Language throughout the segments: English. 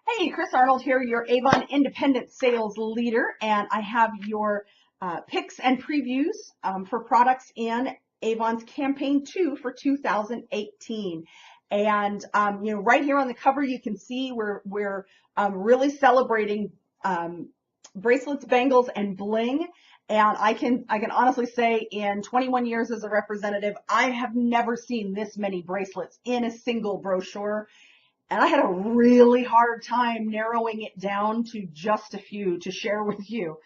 Hey, Chris Arnold here, your Avon Independent Sales Leader, and I have your picks and previews for products in Avon's Campaign 2 for 2018. And right here on the cover, you can see we're really celebrating bracelets, bangles, and bling. And I can honestly say, in 21 years as a representative, I have never seen this many bracelets in a single brochure. And I had a really hard time narrowing it down to just a few to share with you,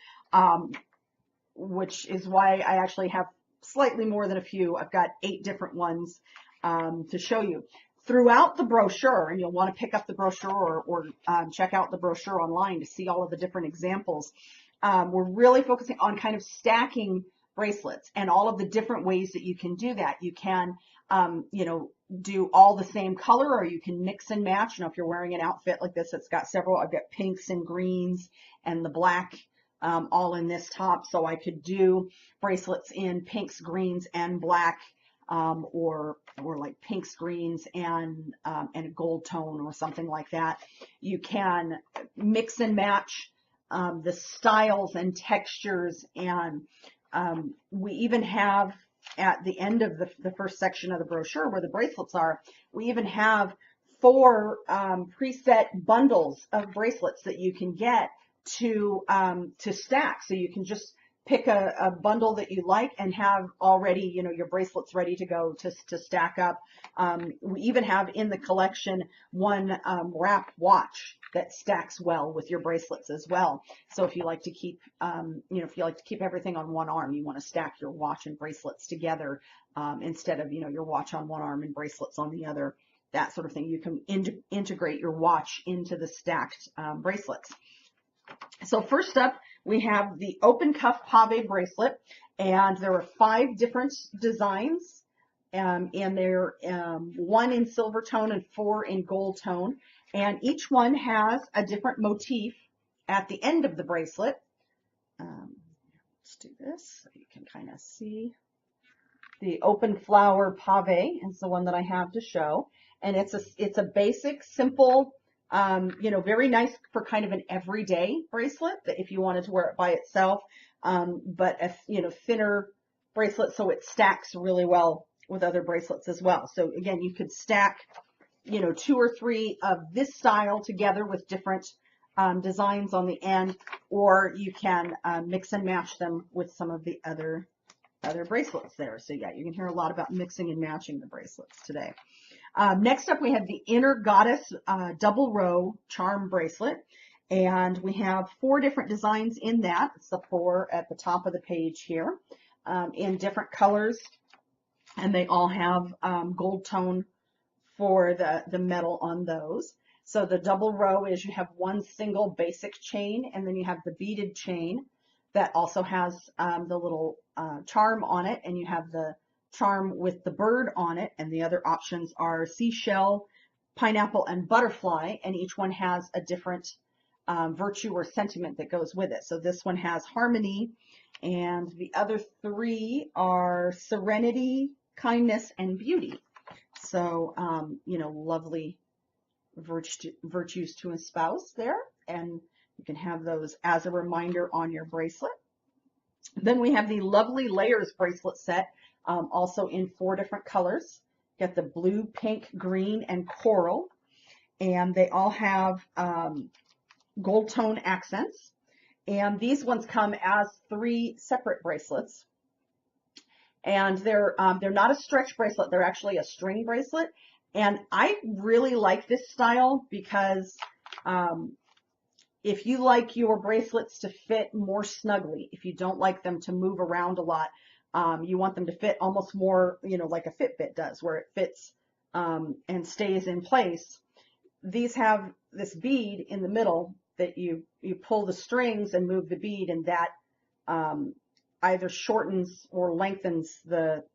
which is why I actually have slightly more than a few. I've got 8 different ones to show you. Throughout the brochure, and you'll want to pick up the brochure or check out the brochure online to see all of the different examples, we're really focusing on kind of stacking bracelets and all of the different ways that you can do that. You can, do all the same color, or you can mix and match. If you're wearing an outfit like this, it's got several. I've got pinks and greens and the black all in this top, so I could do bracelets in pinks, greens, and black, or like pinks, greens, and a gold tone or something like that. You can mix and match the styles and textures, and we even have, at the end of the first section of the brochure where the bracelets are, we even have 4 preset bundles of bracelets that you can get to stack. So you can just pick a bundle that you like and have already, your bracelets ready to go to stack up. We even have in the collection one wrap watch that stacks well with your bracelets as well. So if you like to keep, if you like to keep everything on one arm, you want to stack your watch and bracelets together instead of, your watch on one arm and bracelets on the other, that sort of thing. You can integrate your watch into the stacked bracelets. So first up, we have the open cuff pave bracelet, and there are 5 different designs, and they're 1 in silver tone and 4 in gold tone, and each one has a different motif at the end of the bracelet. Let's do this so you can kind of see. The open flower pave is the one that I have to show, and it's a basic, simple, very nice for kind of an everyday bracelet that if you wanted to wear it by itself, but a thinner bracelet so it stacks really well with other bracelets as well. So again, you could stack, 2 or 3 of this style together with different designs on the end, or you can mix and match them with some of the other bracelets there. So yeah, you can hear a lot about mixing and matching the bracelets today. Next up, we have the Inner Goddess double row charm bracelet, and we have 4 different designs in that. It's the 4 at the top of the page here, in different colors, and they all have gold tone for the metal on those. So the double row is, you have 1 single basic chain, and then you have the beaded chain that also has the little charm on it, and you have the charm with the bird on it, and the other options are seashell, pineapple, and butterfly, and each one has a different virtue or sentiment that goes with it. So this one has harmony, and the other 3 are serenity, kindness, and beauty. So lovely virtues to espouse there, and you can have those as a reminder on your bracelet. Then we have the Lovely Layers bracelet set, also in 4 different colors. Got the blue, pink, green, and coral, and they all have gold tone accents. And these ones come as 3 separate bracelets, and they're not a stretch bracelet. They're actually a string bracelet, and I really like this style because if you like your bracelets to fit more snugly, if you don't like them to move around a lot, you want them to fit almost more, like a Fitbit does, where it fits and stays in place. These have this bead in the middle that you pull the strings and move the bead, and that either shortens or lengthens the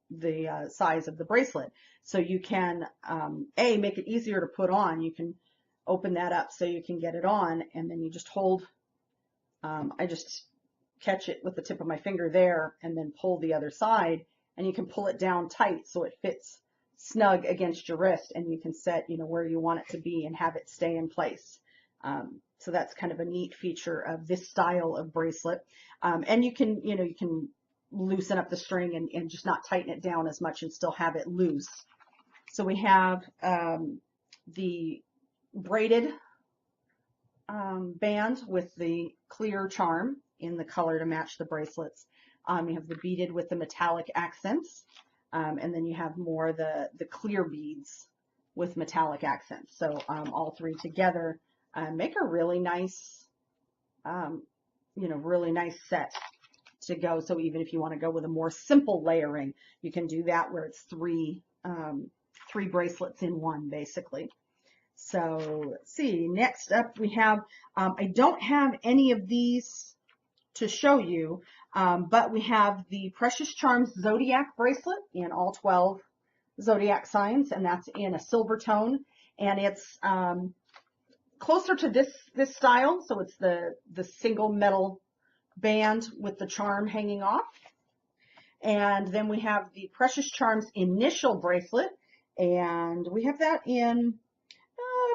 size of the bracelet. So you can make it easier to put on. You can open that up so you can get it on, and then you just hold. I just catch it with the tip of my finger there, and then pull the other side, and you can pull it down tight so it fits snug against your wrist, and you can set where you want it to be and have it stay in place. So that's kind of a neat feature of this style of bracelet. And you can, you can loosen up the string and just not tighten it down as much and still have it loose. So we have the braided band with the clear charm in the color to match the bracelets. You have the beaded with the metallic accents, and then you have more the clear beads with metallic accents. So all three together make a really nice, really nice set to go. So even if you want to go with a more simple layering, you can do that where it's three bracelets in one, basically. So let's see, next up we have, I don't have any of these to show you, but we have the Precious Charms Zodiac bracelet in all 12 zodiac signs, and that's in a silver tone, and it's closer to this style, so it's the single metal band with the charm hanging off. And then we have the Precious Charms Initial bracelet, and we have that in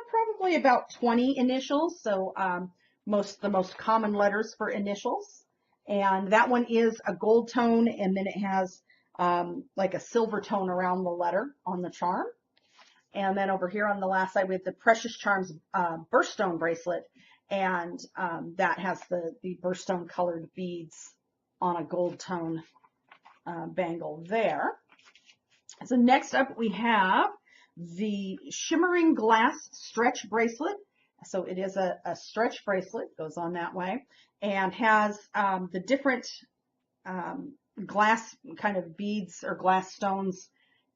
probably about 20 initials, so the most common letters for initials. And that one is a gold tone, and then it has like a silver tone around the letter on the charm. And then over here on the last side, we have the Precious Charms Birthstone bracelet, and that has the birthstone colored beads on a gold tone bangle there. So next up we have the Shimmering Glass Stretch bracelet. So it is a stretch bracelet, goes on that way, and has the different glass kind of beads or glass stones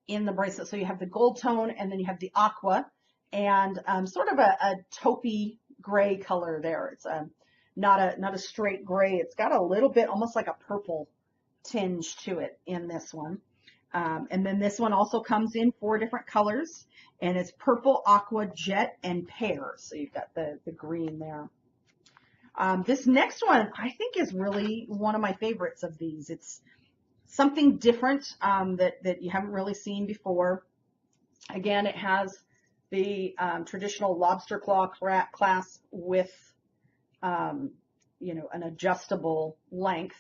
in the bracelet. So you have the gold tone, and then you have the aqua, and sort of a taupey gray color there. It's not a straight gray. It's got a little bit almost like a purple tinge to it in this one. And then this one also comes in 4 different colors, and it's purple, aqua, jet, and pear. So you've got the green there. This next one I think is really one of my favorites of these. It's something different that you haven't really seen before. Again, it has the traditional lobster claw clasp with an adjustable length,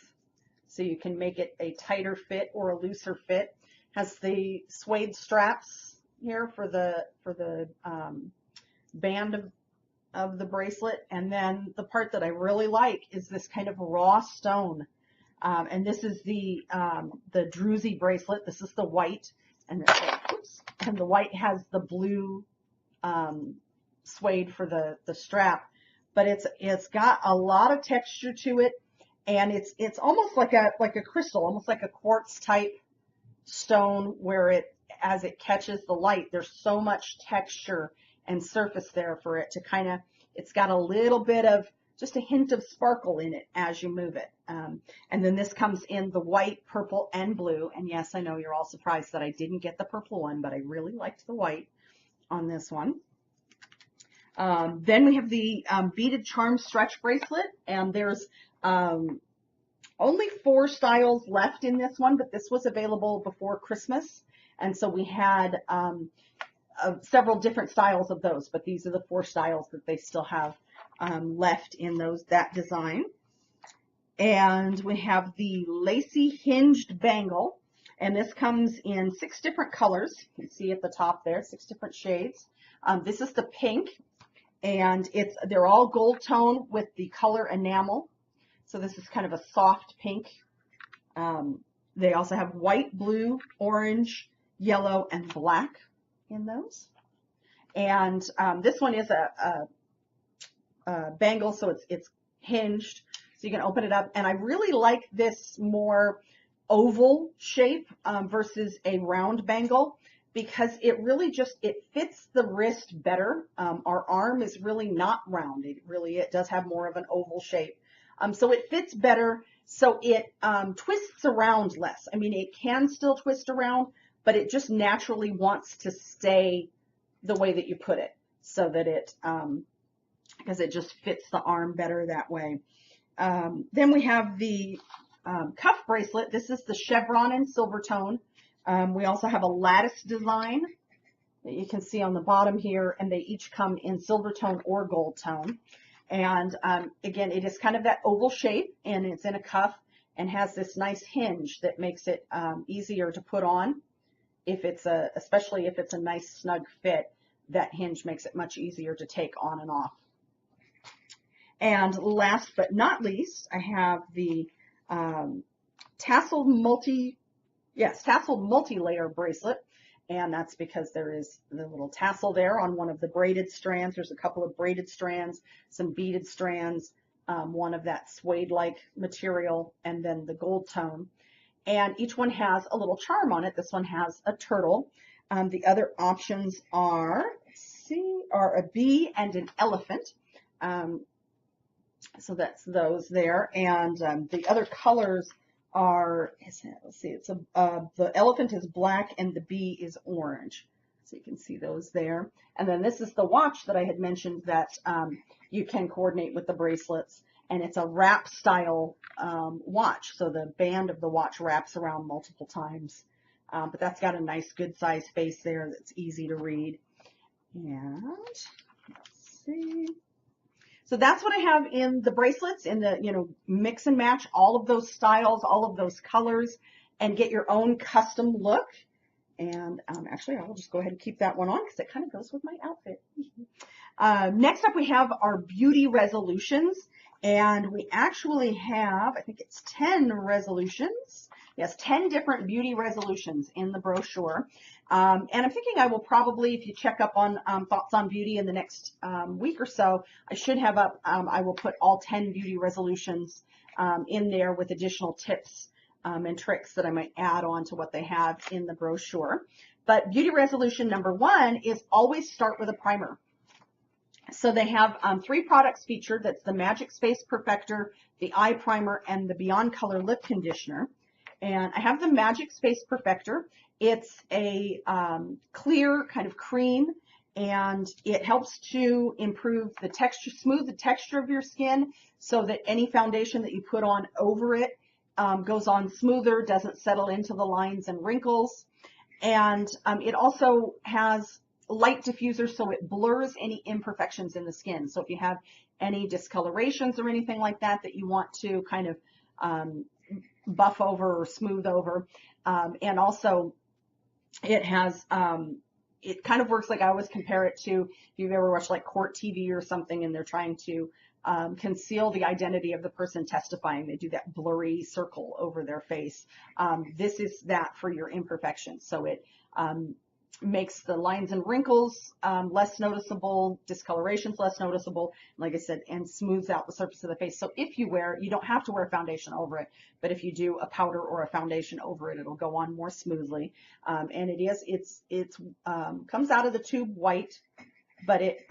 so you can make it a tighter fit or a looser fit. Has the suede straps here for the band of the bracelet, and then the part that I really like is this kind of raw stone, and this is the druzy bracelet. This is the white, and the white has the blue suede for the strap, but it's got a lot of texture to it, and it's almost like a crystal, almost like a quartz type stone, where as it catches the light, there's so much texture and surface there for it to kind of, it's got a little bit of just a hint of sparkle in it as you move it. And then this comes in the white, purple, and blue. And yes, I know you're all surprised that I didn't get the purple one, but I really liked the white on this one. Then we have the beaded charm stretch bracelet, and there's only 4 styles left in this one, but this was available before Christmas, and so we had several different styles of those, but these are the 4 styles that they still have left in that design. And we have the lacy hinged bangle, and this comes in 6 different colors. You can see at the top there, 6 different shades. This is the pink, and they're all gold tone with the color enamel. So this is kind of a soft pink. They also have white, blue, orange, yellow, and black in those. And this one is a bangle, so it's hinged, so you can open it up. And I really like this more oval shape versus a round bangle, because it really it fits the wrist better. Our arm is really not round. It does have more of an oval shape. So it fits better, so it twists around less. I mean, it can still twist around, but it just naturally wants to stay the way that you put it, so that because it just fits the arm better that way. Then we have the cuff bracelet. This is the chevron in silver tone. We also have a lattice design that you can see on the bottom here, and they each come in silver tone or gold tone. And again, it is kind of that oval shape, and it's in a cuff and has this nice hinge that makes it easier to put on. If it's especially if it's a nice snug fit, that hinge makes it much easier to take on and off. And last but not least, I have the tasseled multi-layer bracelet. And that's because there is the little tassel there on one of the braided strands. There's a couple of braided strands, some beaded strands, one of that suede-like material, and then the gold tone. And each one has a little charm on it. This one has a turtle. The other options are, are a bee and an elephant. So that's those there. And the other colors are, let's see, it's the elephant is black and the bee is orange. So you can see those there. And then this is the watch that I had mentioned that you can coordinate with the bracelets. And it's a wrap style watch. So the band of the watch wraps around multiple times. But that's got a nice good size face there that's easy to read. And let's see. So that's what I have in the bracelets, in the, mix and match all of those styles, all of those colors, and get your own custom look. And actually, I will just go ahead and keep that one on because it kind of goes with my outfit. Next up, we have our beauty resolutions. And we actually have, I think it's 10 resolutions. Yes, 10 different beauty resolutions in the brochure. And I'm thinking I will probably, if you check up on Thoughts on Beauty in the next week or so, I should have up, I will put all 10 beauty resolutions in there with additional tips and tricks that I might add on to what they have in the brochure. But beauty resolution number 1 is always start with a primer. So they have 3 products featured. That's the Magix Face Perfector, the Eye Primer, and the Beyond Color Lip Conditioner. And I have the Magix Face Perfector. It's a clear kind of cream, and it helps to improve the texture, smooth the texture of your skin so that any foundation that you put on over it goes on smoother, doesn't settle into the lines and wrinkles. And it also has light diffuser, so it blurs any imperfections in the skin. So if you have any discolorations or anything like that that you want to kind of buff over or smooth over, and also it has it kind of works like, I always compare it to, if you've ever watched like court TV or something and they're trying to conceal the identity of the person testifying, they do that blurry circle over their face. This is that for your imperfections. So it makes the lines and wrinkles less noticeable, discolorations less noticeable, like I said, and smooths out the surface of the face. So if you wear, you don't have to wear foundation over it, but if you do a powder or a foundation over it, it'll go on more smoothly. And it comes out of the tube white, but it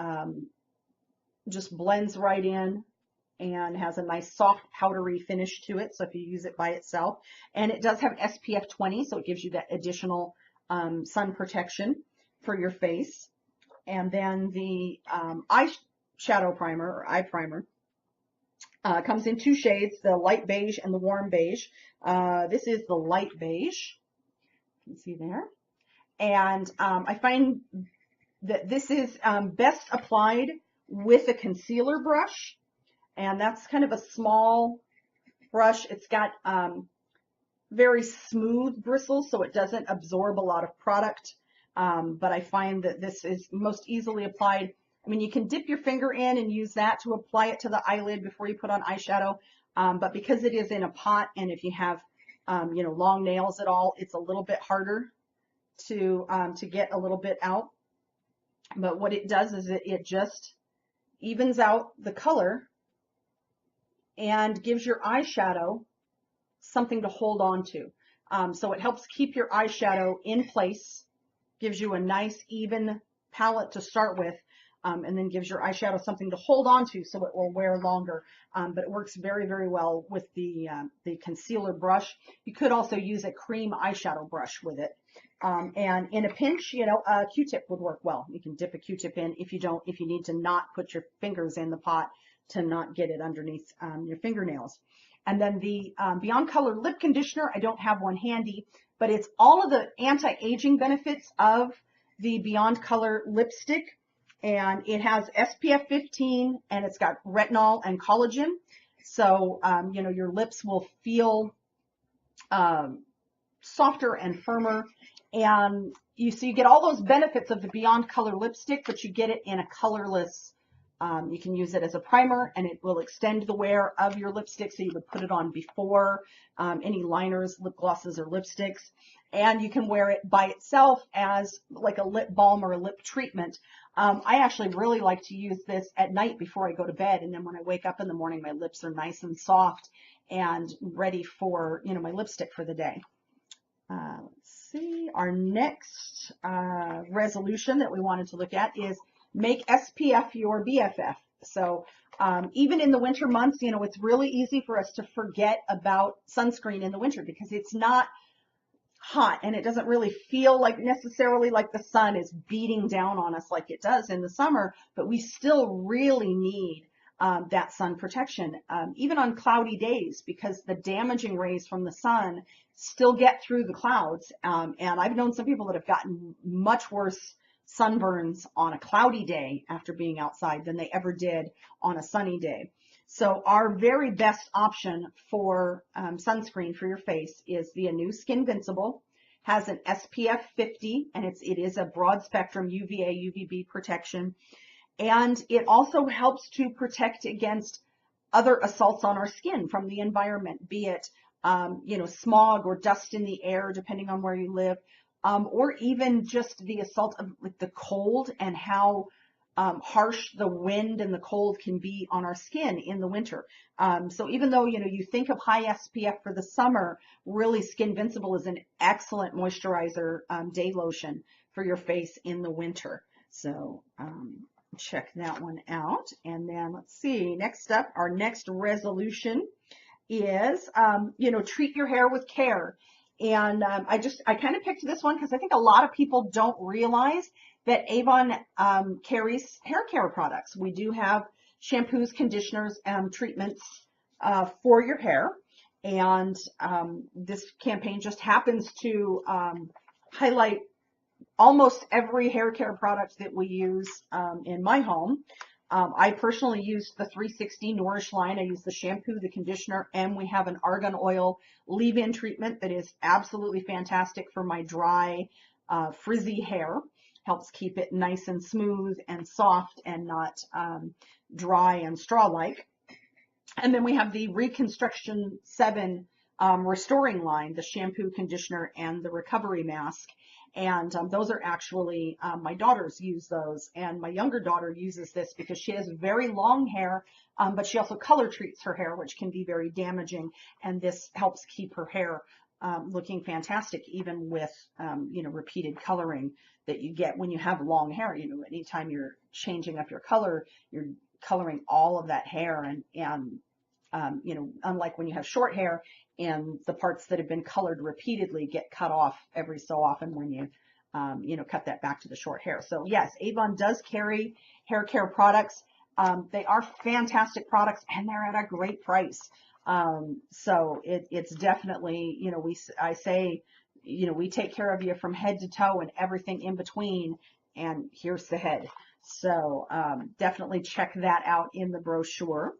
just blends right in and has a nice soft powdery finish to it. So if you use it by itself, and it does have SPF 20, so it gives you that additional sun protection for your face. And then the eyeshadow primer or eye primer comes in 2 shades, the light beige and the warm beige. This is the light beige, you can see there. And I find that this is best applied with a concealer brush, and that's kind of a small brush. It's got very smooth bristles, so it doesn't absorb a lot of product, but I find that this is most easily applied. I mean, you can dip your finger in and use that to apply it to the eyelid before you put on eyeshadow, but because it is in a pot, and if you have long nails at all, it's a little bit harder to get a little bit out. But what it does is it just evens out the color and gives your eyeshadow something to hold on to. So it helps keep your eyeshadow in place, gives you a nice even palette to start with, and then gives your eyeshadow something to hold on to so it will wear longer. But it works very, very well with the concealer brush. You could also use a cream eyeshadow brush with it. And in a pinch, a Q-tip would work well. You can dip a Q-tip in if you need to not put your fingers in the pot to not get it underneath your fingernails. And then the Beyond Color Lip Conditioner, I don't have one handy, but it's all of the anti-aging benefits of the Beyond Color lipstick, and it has SPF 15, and it's got retinol and collagen. So, you know, your lips will feel softer and firmer. And so you get all those benefits of the Beyond Color lipstick, but you get it in a colorless. You can use it as a primer, and it will extend the wear of your lipstick. So you would put it on before any liners, lip glosses, or lipsticks. And you can wear it by itself as like a lip balm or a lip treatment. I actually really like to use this at night before I go to bed. And then when I wake up in the morning, my lips are nice and soft and ready for, you know, my lipstick for the day. Let's see, our next resolution that we wanted to look at is make SPF your BFF. So even in the winter months, you know, it's really easy for us to forget about sunscreen in the winter because it's not hot and it doesn't really feel like necessarily like the sun is beating down on us like it does in the summer, but we still really need that sun protection, even on cloudy days, because the damaging rays from the sun still get through the clouds. And I've known some people that have gotten much worse sunburns on a cloudy day after being outside than they ever did on a sunny day. So our very best option for sunscreen for your face is the Anew Skinvincible. Has an SPF 50, and it is a broad spectrum UVA, UVB protection. And it also helps to protect against other assaults on our skin from the environment, be it, you know, smog or dust in the air, depending on where you live, or even just the assault of like the cold and how harsh the wind and the cold can be on our skin in the winter. So even though, you know, you think of high SPF for the summer, really Skinvincible is an excellent moisturizer day lotion for your face in the winter. So check that one out. And then let's see, next up, our next resolution is, you know, treat your hair with care. And I kind of picked this one because I think a lot of people don't realize that Avon carries hair care products. We do have shampoos, conditioners, treatments for your hair. And this campaign just happens to highlight almost every hair care product that we use in my home. I personally use the 360 Nourish line. I use the shampoo, the conditioner, and we have an argan oil leave-in treatment that is absolutely fantastic for my dry, frizzy hair. Helps keep it nice and smooth and soft and not dry and straw-like. And then we have the Reconstruction 7 restoring line, the shampoo, conditioner, and the recovery mask. And those are actually, my daughters use those, and my younger daughter uses this because she has very long hair, but she also color treats her hair, which can be very damaging. And this helps keep her hair looking fantastic, even with, you know, repeated coloring that you get when you have long hair. You know, anytime you're changing up your color, you're coloring all of that hair, and you know, unlike when you have short hair and the parts that have been colored repeatedly get cut off every so often when you, you know, cut that back to the short hair. So yes, Avon does carry hair care products. They are fantastic products and they're at a great price. So it's definitely, you know, I say, you know, we take care of you from head to toe and everything in between, and here's the head. So definitely check that out in the brochure.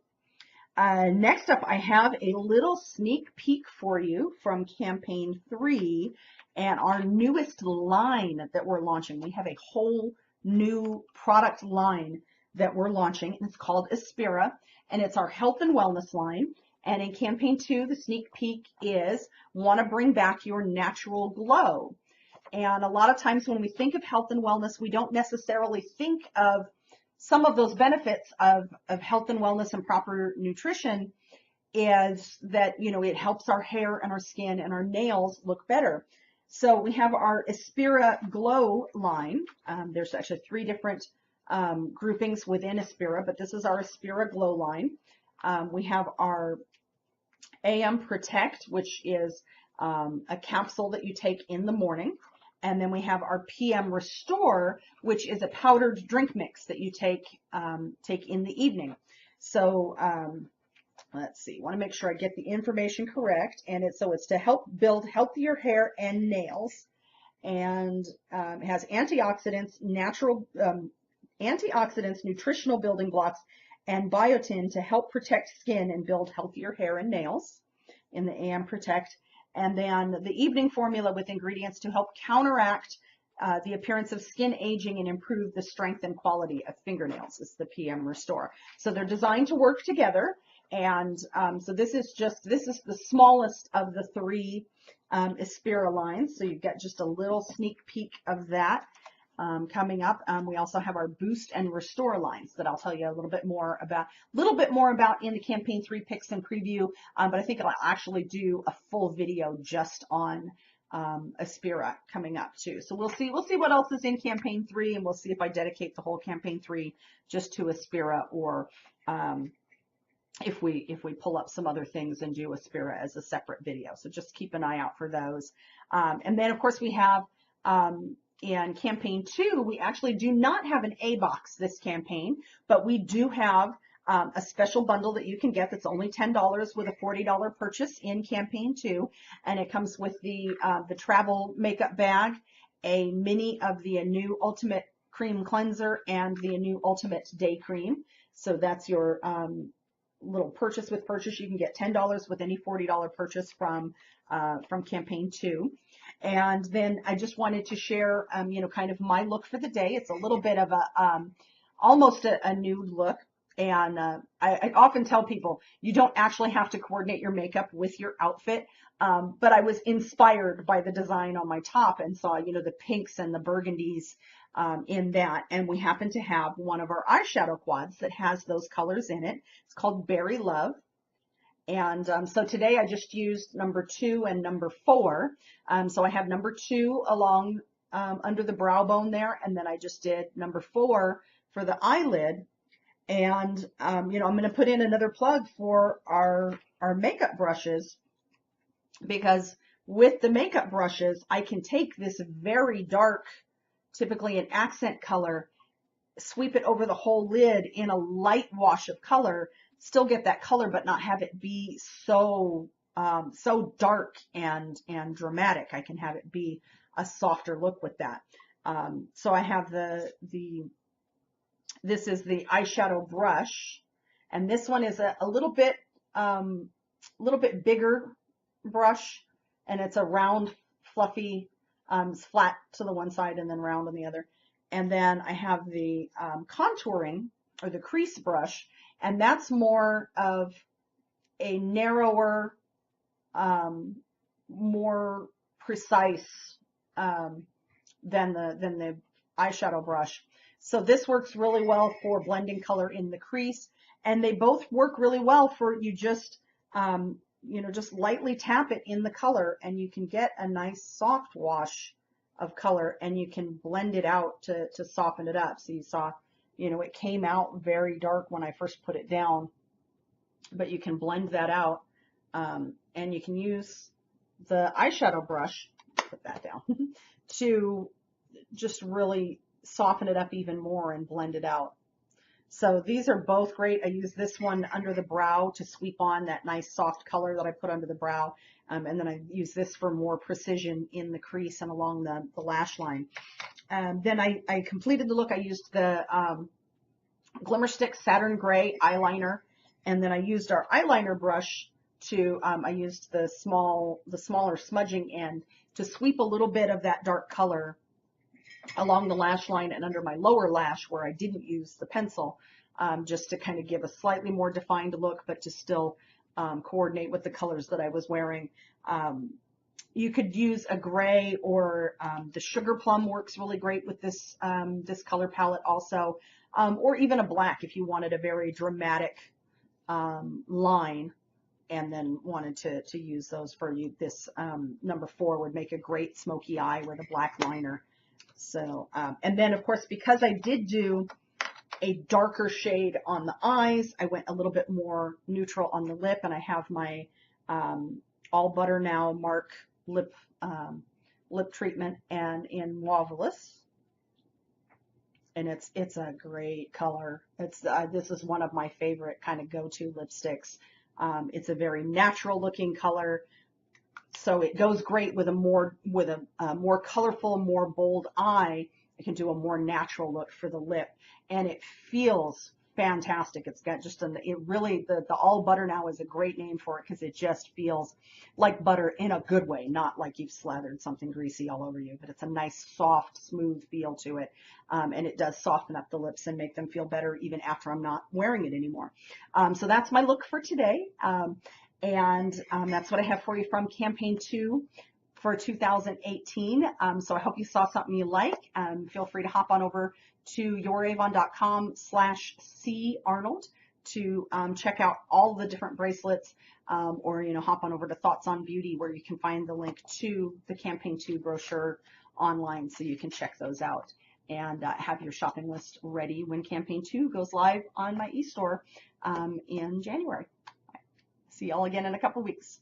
Next up, I have a little sneak peek for you from Campaign 3 and our newest line that we're launching. We have a whole new product line that we're launching, and it's called Espira, and it's our health and wellness line. And in Campaign 2, the sneak peek is want to bring back your natural glow. And a lot of times when we think of health and wellness, we don't necessarily think of some of those benefits of health and wellness and proper nutrition is that, you know, it helps our hair and our skin and our nails look better. So we have our Espira Glow line. There's actually 3 different groupings within Espira, but this is our Espira Glow line. We have our AM Protect, which is a capsule that you take in the morning. And then we have our PM Restore, which is a powdered drink mix that you take in the evening. So let's see, I want to make sure I get the information correct. And it's to help build healthier hair and nails. and it has antioxidants, natural antioxidants, nutritional building blocks, and biotin to help protect skin and build healthier hair and nails in the AM Protect. And then the evening formula with ingredients to help counteract the appearance of skin aging and improve the strength and quality of fingernails is the PM Restore. So they're designed to work together. And so this is the smallest of the three Espira lines. So you get just a little sneak peek of that coming up. We also have our Boost and Restore lines that I'll tell you a little bit more about in the Campaign 3 picks and preview. But I think I'll actually do a full video just on Espira coming up too. So we'll see what else is in Campaign 3, and we'll see if I dedicate the whole Campaign 3 just to Espira, or if we pull up some other things and do Espira as a separate video. So just keep an eye out for those. And then of course we have in Campaign 2, we actually do not have an A box this campaign, but we do have a special bundle that you can get that's only $10 with a $40 purchase in Campaign 2, and it comes with the travel makeup bag, a mini of the Anew Ultimate Cream Cleanser, and the Anew Ultimate Day Cream. So that's your little purchase with purchase. You can get $10 with any $40 purchase from Campaign 2. And then I just wanted to share, kind of my look for the day. It's a little bit of a almost a nude look. And I often tell people you don't actually have to coordinate your makeup with your outfit, but I was inspired by the design on my top and saw, the pinks and the burgundies in that. And we happen to have one of our eyeshadow quads that has those colors in it. It's called Berry Love. And so today I just used number 2 and number 4. So I have number 2 along under the brow bone there, and then I just did number 4 for the eyelid. And I'm going to put in another plug for our makeup brushes, because with the makeup brushes I can take this very dark, typically an accent color, sweep it over the whole lid in a light wash of color, still get that color, but not have it be so dark and dramatic. I can have it be a softer look with that. So I have this is the eyeshadow brush, and this one is a little bit bigger brush, and it's a round, fluffy, flat to the one side and then round on the other. And then I have the contouring, or the crease brush, and that's more of a narrower, more precise than the eyeshadow brush. So this works really well for blending color in the crease, and they both work really well for you just just lightly tap it in the color, and you can get a nice soft wash of color, and you can blend it out to soften it up. So you saw, it came out very dark when I first put it down, but you can blend that out, and you can use the eyeshadow brush, put that down, to just really soften it up even more and blend it out. So these are both great. I use this one under the brow to sweep on that nice soft color that I put under the brow. And then I use this for more precision in the crease and along the lash line. Then I completed the look. I used the Glimmersticks Saturn Gray eyeliner, and then I used our eyeliner brush to, I used the smaller smudging end to sweep a little bit of that dark color along the lash line and under my lower lash where I didn't use the pencil, just to kind of give a slightly more defined look, but to still coordinate with the colors that I was wearing. You could use a gray, or the sugar plum works really great with this this color palette also, or even a black if you wanted a very dramatic line and then wanted to use those for you. This number 4 would make a great smoky eye with a black liner. So, and then of course, because I did do a darker shade on the eyes, I went a little bit more neutral on the lip, and I have my All Butter Now Mark lip treatment, and in Marvelous, and it's a great color. It's this is one of my favorite kind of go-to lipsticks. It's a very natural looking color, So it goes great with a more colorful, more bold eye. It can do a more natural look for the lip, and it feels fantastic. It's got just the all butter now is a great name for it because it just feels like butter in a good way, not like you've slathered something greasy all over you, but it's a nice, soft, smooth feel to it. And it does soften up the lips and make them feel better even after I'm not wearing it anymore. So that's my look for today. That's what I have for you from campaign 2 for 2018. So I hope you saw something you like. Feel free to hop on over to youravon.com/carnold to check out all the different bracelets, or hop on over to Thoughts on Beauty, where you can find the link to the campaign 2 brochure online, so you can check those out and have your shopping list ready when campaign 2 goes live on my eStore in January. See y'all again in a couple weeks.